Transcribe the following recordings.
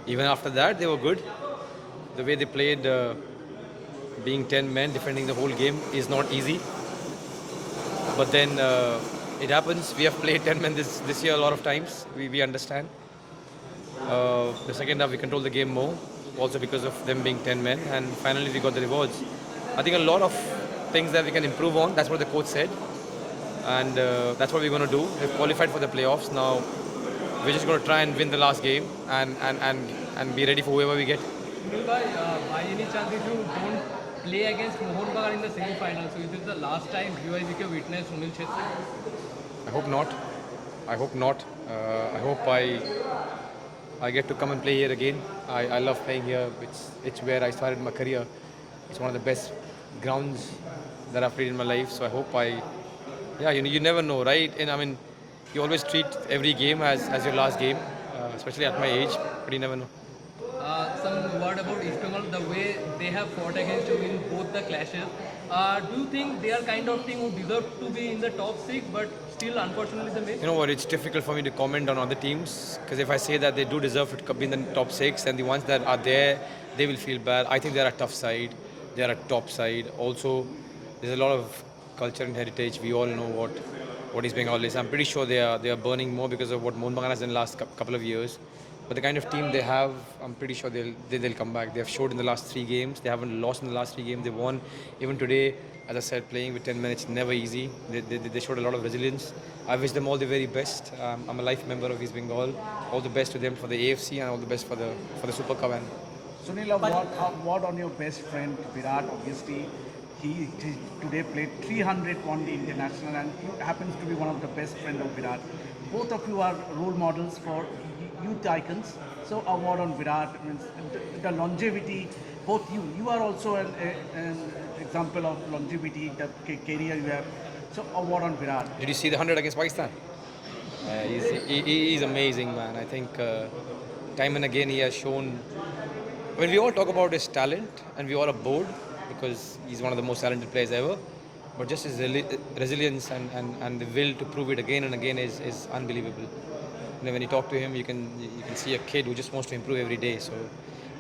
Even after that, they were good. The way they played, being 10 men, defending the whole game is not easy. But then it happens. We have played 10 men this year a lot of times. We understand. The second half, we controlled the game more, also because of them being 10 men. And finally, we got the rewards. I think a lot of things that we can improve on. That's what the coach said. And that's what we're going to do. We've qualified for the playoffs. Now, we're just going to try and win the last game and be ready for whoever we get. Sunil bhai, by any chance, if you don't play against Mohun Bagan in the semi-final, so is this the last time UIBK witness Sunil Chhetri? I hope not. I hope not. I hope I get to come and play here again. I love playing here. It's where I started my career. It's one of the best grounds that I've played in my life. So I hope yeah, you never know, right? And I mean, you always treat every game as your last game, especially at my age. But you never know. Some word about East Bengal, the way they have fought against you in both the clashes. Do you think they are kind of team who deserve to be in the top six, but still unfortunately they miss? You know what? It's difficult for me to comment on other teams because if I say that they do deserve to be in the top six, and the ones that are there, they will feel bad. I think they're a tough side. They're a top side. Also, there's a lot of culture and heritage. We all know what is Bengal is. I'm pretty sure they are burning more because of what Mohun Bagan has done in the last couple of years. But the kind of team they have, I'm pretty sure they'll come back. They have showed in the last 3 games. They haven't lost in the last 3 games. They won. Even today, as I said, playing with 10 minutes never easy. They showed a lot of resilience. I wish them all the very best. I'm a life member of East Bengal. All the best to them for the AFC and all the best for the Super Cup. And Sunil, what on your best friend Virat? Obviously, he today played 300 on the international, and he happens to be one of the best friend of Virat. Both of you are role models for youth icons. So, a word on Virat means the longevity. Both you are also an example of longevity, the career you have. So, a word on Virat. did you see the 100 against Pakistan? He's amazing, man. I think time and again he has shown. When we all talk about his talent, and we all are bored because he's one of the most talented players ever, but just his resilience and the will to prove it again and again is unbelievable. You know, when you talk to him, you can see a kid who just wants to improve every day. So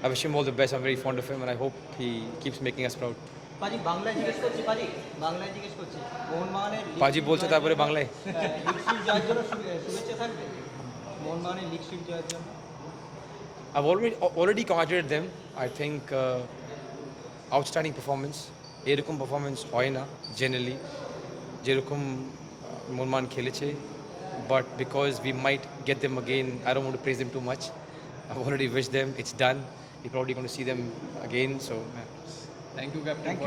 I wish him all the best. I'm very fond of him, and I hope he keeps making us proud. পাজি বাংলায় জিজ্ঞেস করছি পাজি বাংলায় জিজ্ঞেস করছি মোহনবাগানের পাজি বলছে তারপরে বাংলায় লিগ শিপ জয়ের জন্য শুভেচ্ছা থাকবে মোহনবাগানের লিগ শিপ জয়ের জন্য I've already congratulated them. I think outstanding performance. এরকম performance হয় না generally যেরকম মোহনবাগান খেলেছে, but because we might get them again, I don't want to praise them too much. I've already wished them. It's done. We're probably going to see them again. So, Thank you, Captain. Thank you.